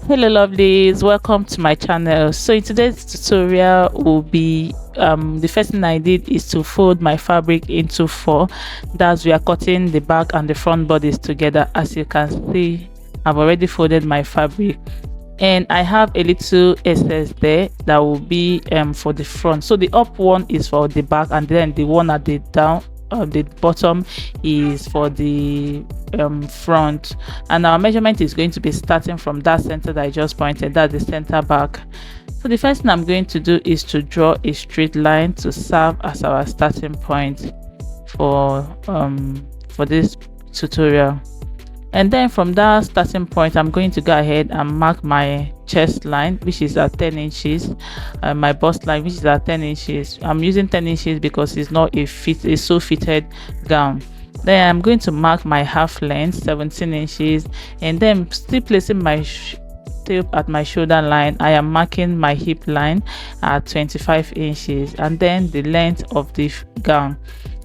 Hello lovelies, welcome to my channel. So in today's tutorial will be the first thing I did is to fold my fabric into four. That's we are cutting the back and the front bodies together. As you can see, I've already folded my fabric and I have a little excess there that will be for the front. So the up one is for the back, and then the one at the down the bottom is for the front. And our measurement is going to be starting from that center that I just pointed, that's the center back. So the first thing I'm going to do is to draw a straight line to serve as our starting point for this tutorial. And then from that starting point, I'm going to go ahead and mark my chest line, which is at 10 inches, my bust line, which is at 10 inches. I'm using 10 inches because it's not a sew fitted gown. Then I'm going to mark my half length, 17 inches, and then still placing my tape at my shoulder line. I am marking my hip line at 25 inches, and then the length of the gown.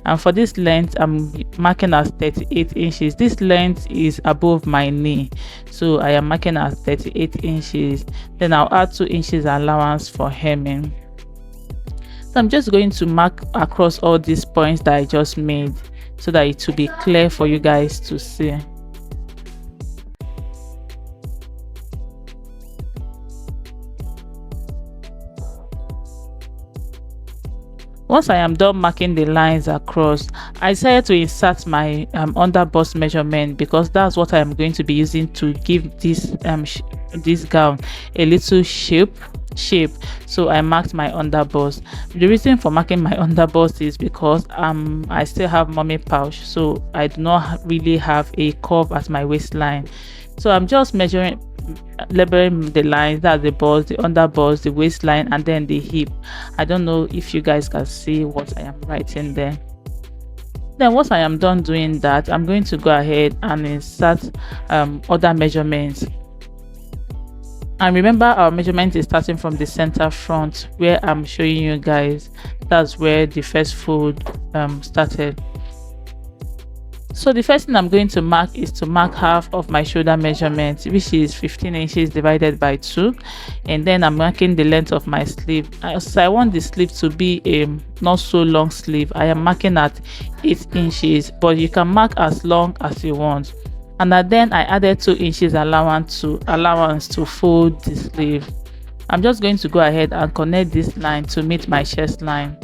And for this length, I'm marking as 38 inches. This length is above my knee, so I am marking as 38 inches. Then I'll add 2 inches allowance for hemming. So I'm just going to mark across all these points that I just made so that it will be clear for you guys to see. Once I am done marking the lines across, I decided to insert my under bust measurement, because that's what I am going to be using to give this gown a little shape. So I marked my under bust. The reason for marking my under bust is because I still have mommy pouch, so I do not really have a curve at my waistline. So I'm just labeling the lines, that's the bust, the under bust, the waistline, and then the hip. I don't know if you guys can see what I am writing there. Then once I am done doing that, I'm going to go ahead and insert other measurements. And remember, our measurement is starting from the center front where I'm showing you guys. That's where the first fold started. So the first thing I'm going to mark is to mark half of my shoulder measurement, which is 15 inches divided by 2. And then I'm marking the length of my sleeve. So I want the sleeve to be a not so long sleeve. I am marking at 8 inches, but you can mark as long as you want. And then I added 2 inches allowance to fold the sleeve. I'm just going to go ahead and connect this line to meet my chest line.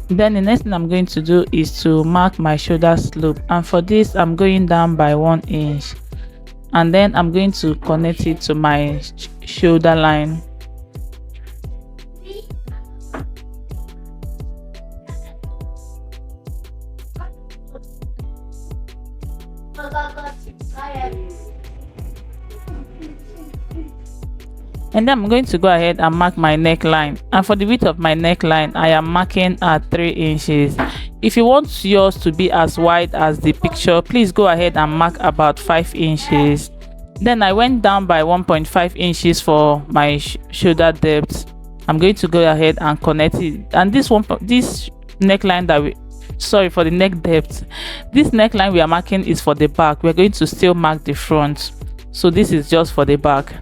Then the next thing I'm going to do is to mark my shoulder slope, and for this I'm going down by 1 inch, and then I'm going to connect it to my shoulder line. And then I'm going to go ahead and mark my neckline, and for the width of my neckline I am marking at 3 inches. If you want yours to be as wide as the picture, please go ahead and mark about 5 inches. Then I went down by 1.5 inches for my shoulder depth. I'm going to go ahead and connect it, and this neckline that for the neck depth, this neckline we are marking is for the back. We're going to still mark the front, so this is just for the back.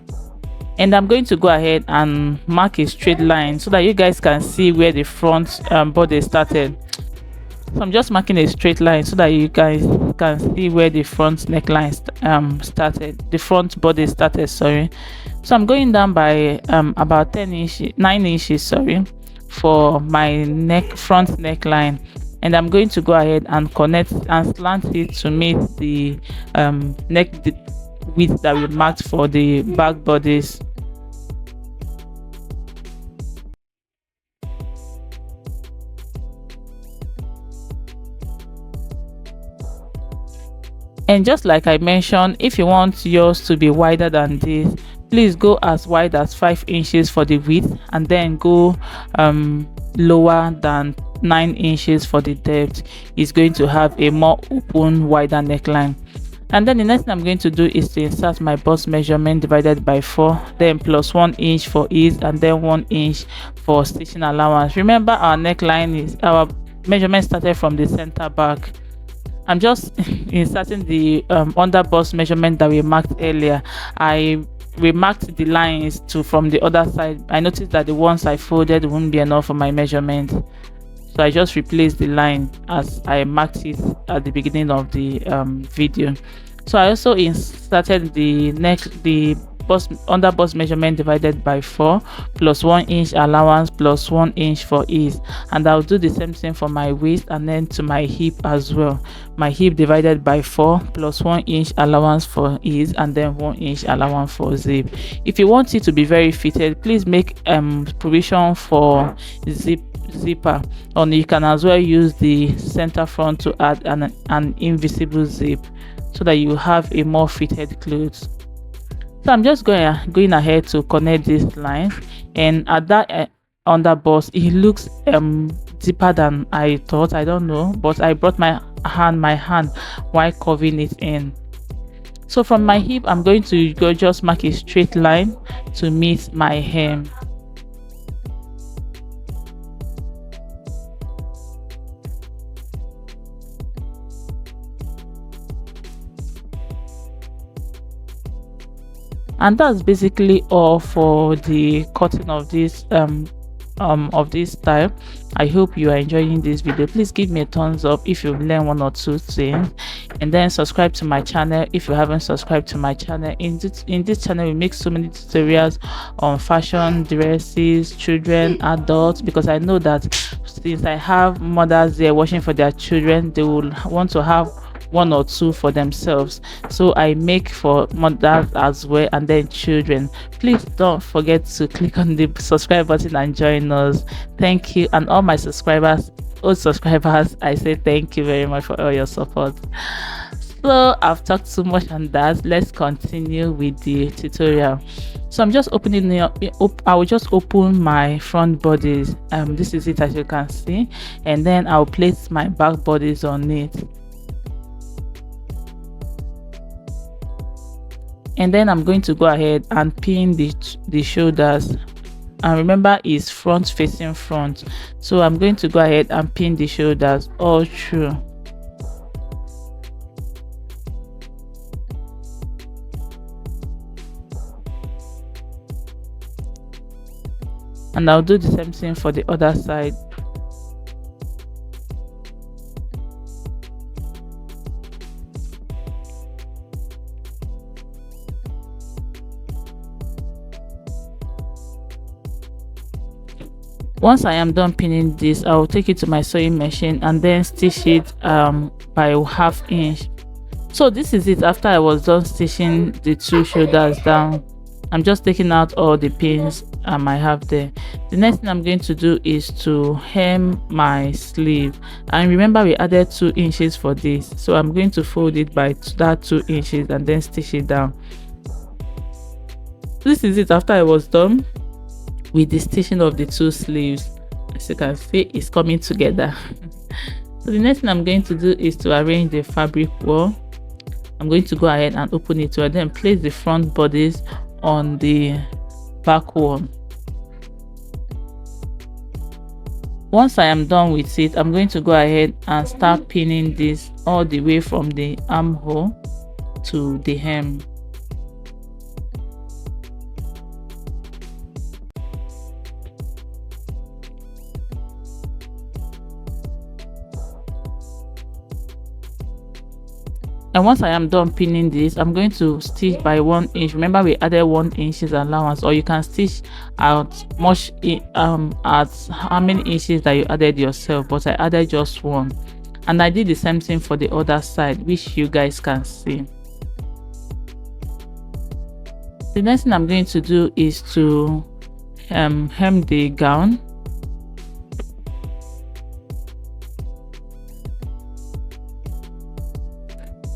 And I'm going to go ahead and mark a straight line so that you guys can see where the front body started. So I'm just marking a straight line so that you guys can see where the front neckline started, the front body started, sorry. So I'm going down by about 9 inches for my front neckline, and I'm going to go ahead and connect and slant it to meet the neck width that we marked for the back bodies. And just like I mentioned, if you want yours to be wider than this, please go as wide as 5 inches for the width, and then go lower than 9 inches for the depth. It's going to have a more open, wider neckline. And then the next thing I'm going to do is to insert my bust measurement divided by 4, then plus 1 inch for ease, and then 1 inch for stitching allowance. Remember, our neckline is, our measurement started from the center back. I'm just inserting the under bust measurement that we marked earlier. I remarked the lines to from the other side. I noticed that the ones I folded wouldn't be enough for my measurement, so I just replaced the line as I marked it at the beginning of the video. So I also inserted the under bust measurement divided by 4 plus 1 inch allowance plus 1 inch for ease, and I'll do the same thing for my waist and then to my hip as well. My hip divided by 4 plus 1 inch allowance for ease and then 1 inch allowance for zip. If you want it to be very fitted, please make provision for zipper, or you can as well use the center front to add an invisible zip so that you have a more fitted clothes. So I'm just going ahead to connect this line, and at that under bust, it looks deeper than I thought. I don't know, but I brought my hand while curving it in. So from my hip, I'm going to just mark a straight line to meet my hem. And that's basically all for the cutting of this style. I hope you are enjoying this video. Please give me a thumbs up if you've learned 1 or 2 things, and then subscribe to my channel if you haven't subscribed to my channel. In this channel, we make so many tutorials on fashion, dresses, children, adults, because I know that since I have mothers there watching for their children, they will want to have 1 or 2 for themselves, so I make for mothers as well and then children. Please don't forget to click on the subscribe button and join us. Thank you, and all my old subscribers, I say thank you very much for all your support. So I've talked too much on that. Let's continue with the tutorial. So I'm just opening it up. I will just open my front bodies. This is it, as you can see, and then I'll place my back bodies on it. And then I'm going to go ahead and pin the shoulders, and remember it's front facing front, so I'm going to go ahead and pin the shoulders all through. And I'll do the same thing for the other side. Once I am done pinning this, I will take it to my sewing machine and then stitch it by 1/2 inch. So this is it after I was done stitching the 2 shoulders down. I'm just taking out all the pins I have there. The next thing I'm going to do is to hem my sleeve, and remember we added 2 inches for this, so I'm going to fold it by that 2 inches and then stitch it down. This is it after I was done with the stitching of the 2 sleeves. As you can see, it's coming together. So the next thing I'm going to do is to arrange the fabric wall. I'm going to go ahead and open it and then place the front bodies on the back wall. Once I am done with it, I'm going to go ahead and start pinning this all the way from the armhole to the hem. And once I am done pinning this, I'm going to stitch by 1 inch. Remember we added 1 inches allowance, or you can stitch out much at how many inches that you added yourself, but I added just 1. And I did the same thing for the other side, which you guys can see. The next thing I'm going to do is to hem the gown.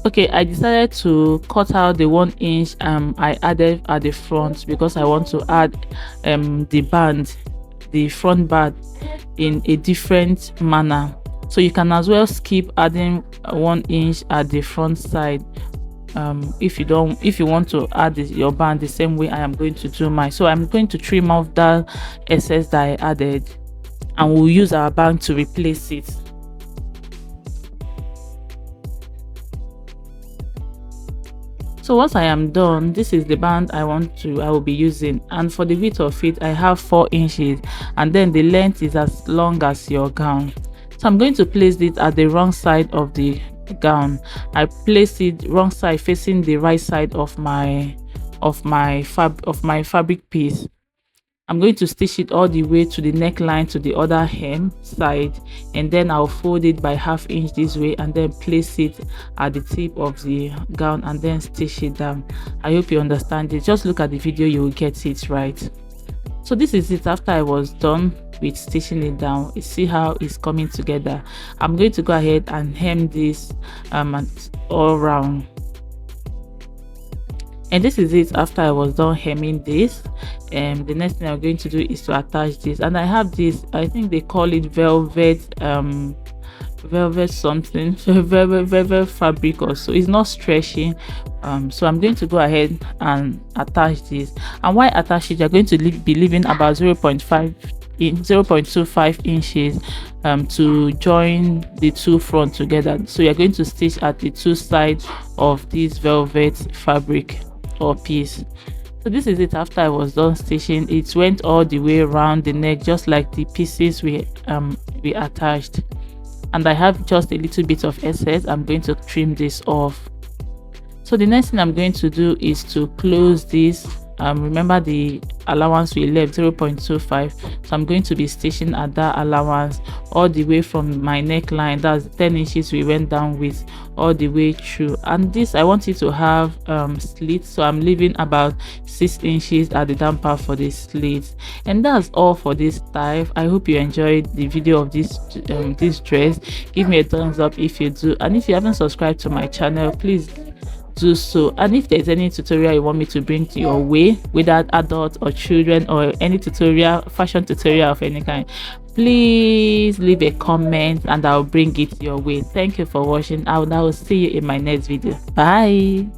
Okay, I decided to cut out the 1 inch I added at the front because I want to add the front band in a different manner. So you can as well skip adding 1 inch at the front side if you want to add your band the same way I am going to do mine. So I'm going to trim off that excess that I added, and we'll use our band to replace it. So once I am done, this is the band I will be using, and for the width of it I have 4 inches, and then the length is as long as your gown. So I'm going to place it at the wrong side of the gown. I place it wrong side facing the right side of my fabric piece. I'm going to stitch it all the way to the neckline to the other hem side, and then I'll fold it by 1/2 inch this way and then place it at the tip of the gown and then stitch it down. I hope you understand it. Just look at the video, you will get it right. So this is it after I was done with stitching it down. You see how it's coming together. I'm going to go ahead and hem this all around. And this is it after I was done hemming this. And the next thing I'm going to do is to attach this, and I have this, I think they call it velvet something, velvet fabric, or so. It's not stretching, so I'm going to go ahead and attach this. And while attach it, you're going to be leaving about 0.25 inches to join the two front together. So you're going to stitch at the two sides of this velvet fabric or piece. So this is it after I was done stitching. It went all the way around the neck, just like the pieces we attached, and I have just a little bit of excess. I'm going to trim this off. So the next thing I'm going to do is to close this. Remember the allowance we left, 0.25, so I'm going to be stitching at that allowance all the way from my neckline, that's 10 inches we went down with, all the way through. And this, I want it to have slits, so I'm leaving about 6 inches at the down part for the slits. And that's all for this type. I hope you enjoyed the video of this dress. Give me a thumbs up if you do, and if you haven't subscribed to my channel, please do so. And if there's any tutorial you want me to bring to your way, whether adults or children, or any tutorial, fashion tutorial of any kind, please leave a comment and I'll bring it your way. Thank you for watching. I will see you in my next video. Bye.